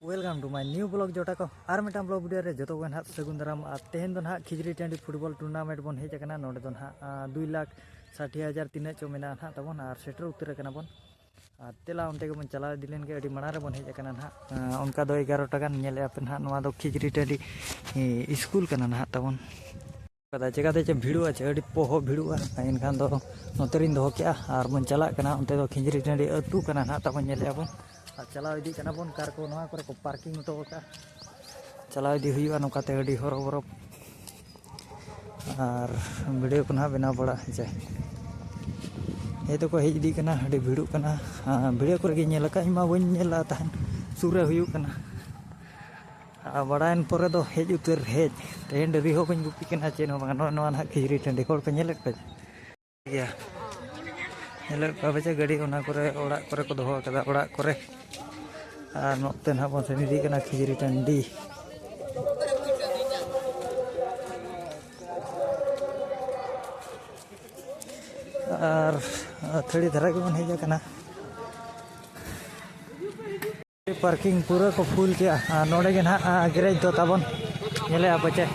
welcome to my new blog जोटा को और मिटा ब्लॉग वीडियो रे जो ना सगुन दाराम तेहन दो ना खिजरी टाँडी फुटबॉल टूर्नामेंट बन हेजना नोडे दो ना 2,60,000 तीना चो मेना ना तबन और सेटर उतर कना बन तेला उनते के बन चला दिलेन के अडी मणा रे बन हेजना ना उनका दो 11 टाका नेले अपन ना नवा दो खिजरी टाँडी स्कूल कना ना तबन कदा चेकाते चे भिड़ो आछे अडी पोहो भिड़ुआ इनखान दो नोतरिन दो के और बन चला कना उनते दो खिजरी टाँडी अतु कना ना तबन नेले अपन चला इदी कना बन कार को नवा करे को पार्किंग तो का चला इदी हुआ नोकाते अडी हरबरो और वीडियो को ना बना बड़ा जे हे तो को हेज इदी कना अडी भिड़ु कना वीडियो को गे नेल का इमा बन नेला तहन सुरे हुयु कना बड़ायन परे दो हेज उतर हेज तेन डरी हो बन गुपी कना चेन हो बंगा नवा ना खिजरी टंडी कोड़ पे नेल पे या नेल का बचे गाड़ी ओना करे ओड़ा करे को दोहो कदा ओड़ा करे और नोते ना बन सेनी दी कना खिजरी टंडी और थोड़ी धरा के बन हेजा कना पार्किंग पूरा को फुल किया नोड़े के ना गैरेज दो तबन नेले बचे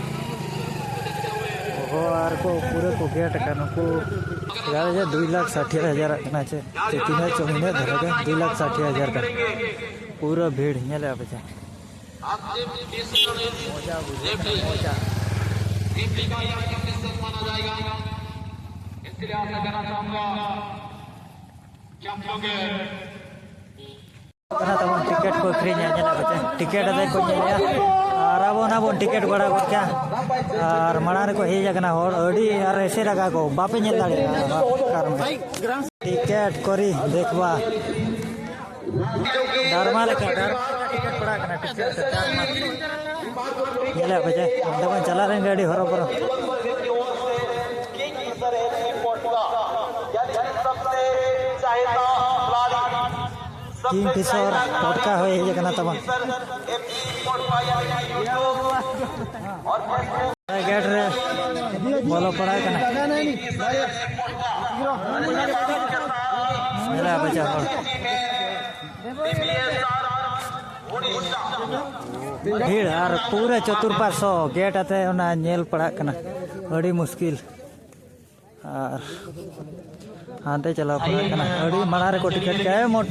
और को पूरे को गेट कना को 2,60,000 कना चे तीन चौमिने धरा के 2,60,000 का पूरा भीड़ नेले बचे मजा मजा इसलिए आपसे कहना चाहूंगा कि आप लोग तब टिकेट को खरीदने बचे टिकेट अदे को और अब ना बन टिकेट बड़ा को क्या और मणा रे को हेजना होड़ अड़ी और ऐसे लगा को बापे नेल दाड़े टिकेट करी देखबा दरमा लेका टिकेट पड़ा कना टिकेट दरमा नेले बचे दबन चला रे गाड़ी हरो पर किंग फिशर पटका होय हे कना तबन गेट रे बोलो पड़ा कना मेरा बच्चा भीड़ और पूरे चतुर्पार्श्व गेट आते ओना नेल पड़ा कना अड़ी मुश्किल और हांते चला पड़ा कना अड़ी मणा रे को टिकट के मोट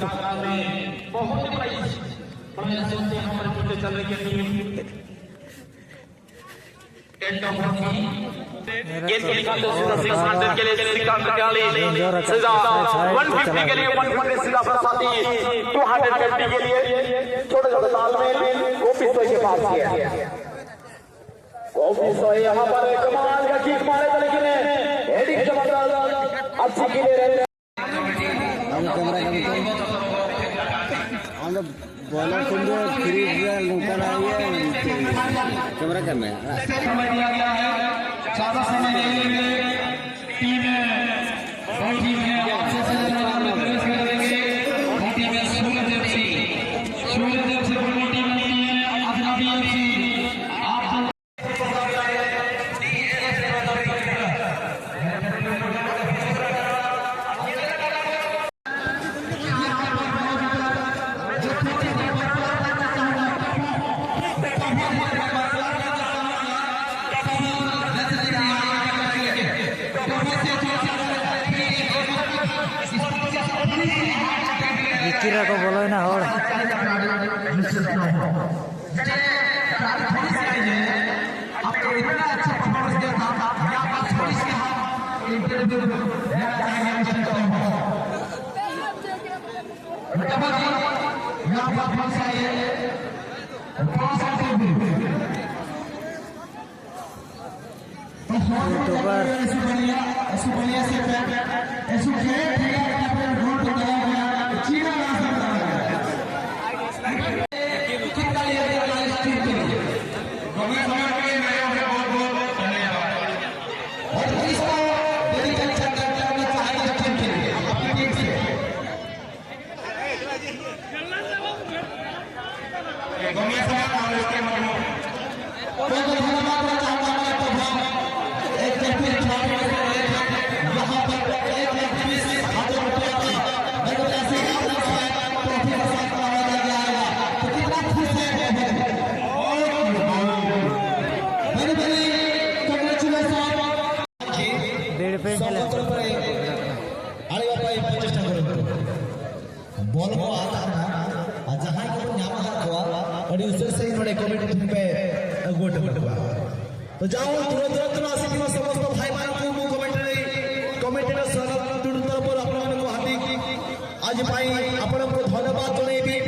यहाँ पर कमाल का किक मारे तो लेकिन हेडिंग जबरदस्त अच्छी खेले रहते हम कैमरा हम बॉलर सुंदर फ्री लुका कैमरा करना है ज्यादा समय नहीं लेंगे टीम किरा को बोलो ना होड़ यूट्यूबर डेढ़ पे खेले बॉल को आता है जहां को नाम हुआ और यूजर से इन्होंने कमेंट पे गोट हुआ तो जाओ तुरंत आसिक समस्त भाई भाई को कमेंटेटर सर तुरंत पर अपन को हार्दिक आज भाई अपन को धन्यवाद जणेबी